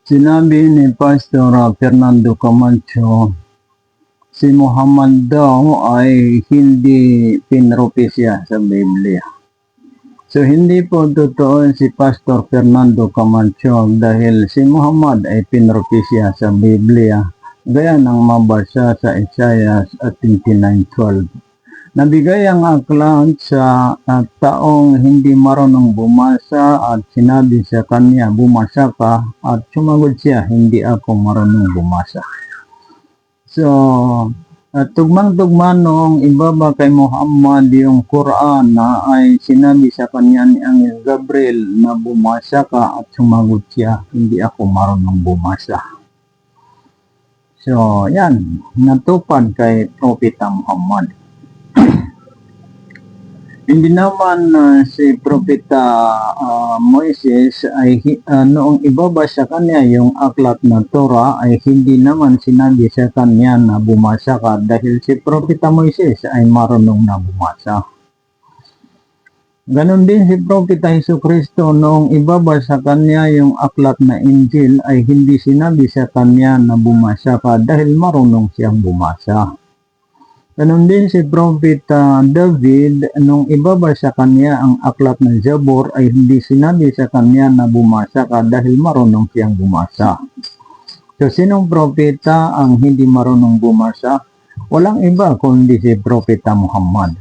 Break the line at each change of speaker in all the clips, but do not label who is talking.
Sinabi ni Pastor Fernando Camacho, si Muhammad daw ay hindi pinropesya sa Biblia. So hindi po totoo si Pastor Fernando Camacho dahil si Muhammad ay pinropesya sa Biblia gaya ng mabasa sa Isaiah 29:12. Nabigay ang aklat sa taong hindi marunong bumasa at sinabi sa kanya, bumasa ka, at sumagot siya, hindi ako marunong bumasa. So, tugmang-tugma noong ibaba kay Muhammad yung Quran na ay sinabi sa kanya ni Angel Gabriel na bumasa ka, at sumagot siya, hindi ako marunong bumasa. So, yan, natupad kay Propeta Muhammad. Hindi naman si Propeta Moises ay noong ibaba sa kanya yung aklat na Torah ay hindi naman sinabi sa kanya na bumasa ka dahil si Propeta Moises ay marunong na bumasa. Ganon din si Propeta Jesucristo noong ibaba sa kanya yung aklat na Injil ay hindi sinabi sa kanya na bumasa ka dahil marunong siyang bumasa. Ganon din si Propeta David, nung ibaba sa kanya ang aklat ng Zabur ay hindi sinabi sa kanya na bumasa ka dahil marunong siyang bumasa. So sinong propeta ang hindi marunong bumasa? Walang iba kundi si Propeta Muhammad.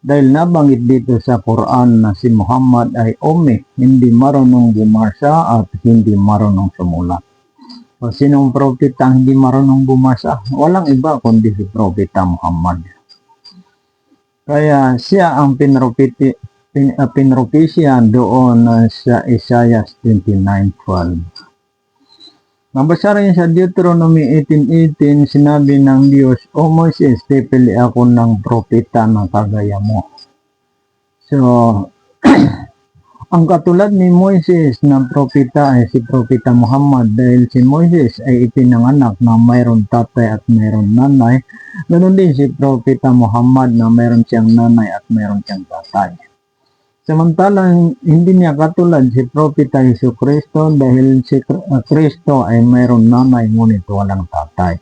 Dahil nabanggit dito sa Quran na si Muhammad ay ummi, hindi marunong bumasa at hindi marunong sumulat. O sinong propeta hindi marunong bumasa? Walang iba kundi si Propeta Muhammad. Kaya siya ang pinropesya doon sa Isaiah 29:12. Mabasa rin sa Deuteronomy 18:18, sinabi ng Diyos, O Moses, pipili ako ng propeta na kagaya mo. So, ang katulad ni Moises na propeta ay si Propeta Muhammad dahil si Moises ay ipinanganak na mayroon tatay at mayroon nanay. Ganon din si Propeta Muhammad na mayroon siyang nanay at mayroon siyang tatay. Samantalang hindi niya katulad si Propeta Jesucristo dahil si Kristo ay mayroon nanay ngunit walang tatay.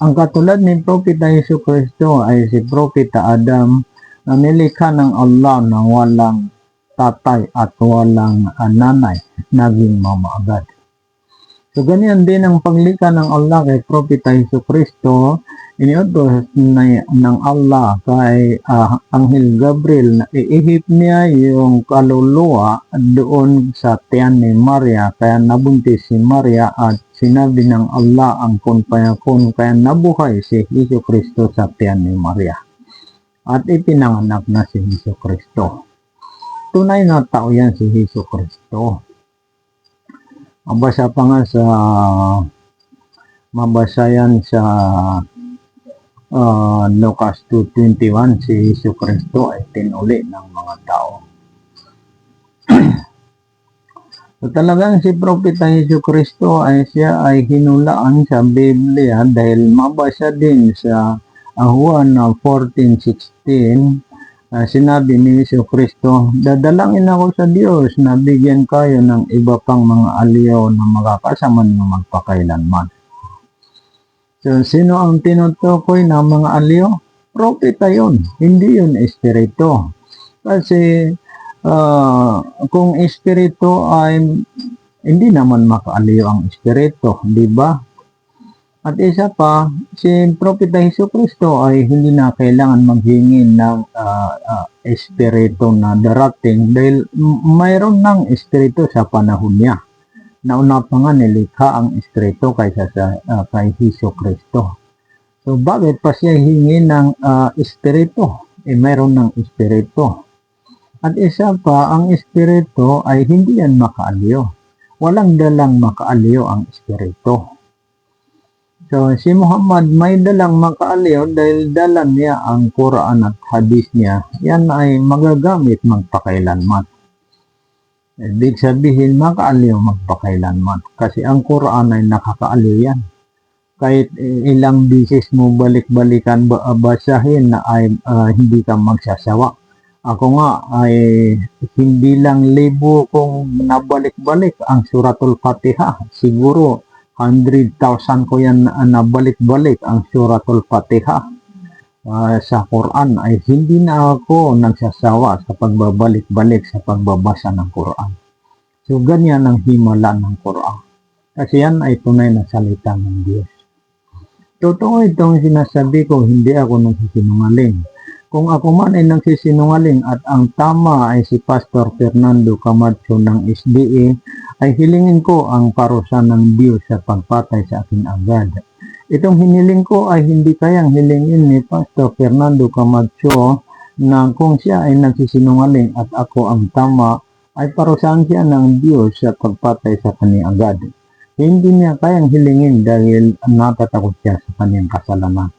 Ang katulad ni Propeta Jesucristo ay si Propeta Adam na nilikha ng Allah na walang tatay at walang nanay, naging mama agad. So ganyan din ang paglikha ng Allah kay Propeta Jesucristo, iniutos ng Allah kay Anghel Gabriel na iihip niya yung kaluluwa doon sa tiyan ni Maria, kaya nabuntis si Maria at sinabi ng Allah ang kun fayakun, kaya nabuhay si Jesucristo sa tiyan ni Maria at ipinanganak na si Jesucristo. Tunay na tao yan si Jesucristo. Mabasa pa nga sa Lucas 2:21, si Jesucristo ay tinuli ng mga tao. So talagang si Propeta Jesucristo ay siya ay hinulaan sa Biblia dahil mabasa din sa Juan 14:16, sinabi ni Jesucristo, dadalangin ako sa Diyos na bigyan kayo ng iba pang mga aliw na makakasama niyo magpakailanman. So, sino ang tinutukoy ng mga aliw? Propeta yun, hindi yun espiritu. Kasi kung espiritu ay hindi naman makaaliw ang espiritu, di ba? At isa pa, si Propeta Jesucristo ay hindi na kailangan maghingi ng espiritu na darating dahil mayroon ng espiritu sa panahon niya. Nauna pa nga nilikha ang espiritu kaysa kay Jesucristo. So bakit pa siya hingi ng espiritu? Mayroon ng espiritu. At isa pa, ang espiritu ay hindi yan makaaliw. Walang dalang makaaliw ang espiritu. So, si Muhammad may dalang makaaliw dahil dala niya ang Quran at Hadith niya. Yan ay magagamit magpakailanman. Ibig sabihin, makaaliw magpakailanman. Kasi ang Quran ay nakakaaliw yan. Kahit ilang bisis mo balik-balikan basahin na ay hindi ka magsasawa. Ako nga ay hindi lang libo kong nabalik-balik ang Suratul Fatiha. Siguro 100,000 ko yan na nabalik-balik ang Suratul Fatiha sa Quran ay hindi na ako nagsasawa sa pagbabalik-balik sa pagbabasa ng Quran. So ganyan ang himala ng Quran. Kasi yan ay tunay na salita ng Diyos. Totoo itong sinasabi ko, hindi ako nagsisinungaling. Kung ako man ay nagsisinungaling at ang tama ay si Pastor Fernando Camacho ng SDA, ay hilingin ko ang parusa ng Diyos sa pagpatay sa akin agad. Itong hiniling ko ay hindi kayang hilingin ni Pastor Fernando Camacho na kung siya ay nagsisinungaling at ako ang tama, ay parusahan siya ng Diyos sa pagpatay sa kanya agad. Hindi niya kayang hilingin dahil natatakot siya sa kanyang kasalanan.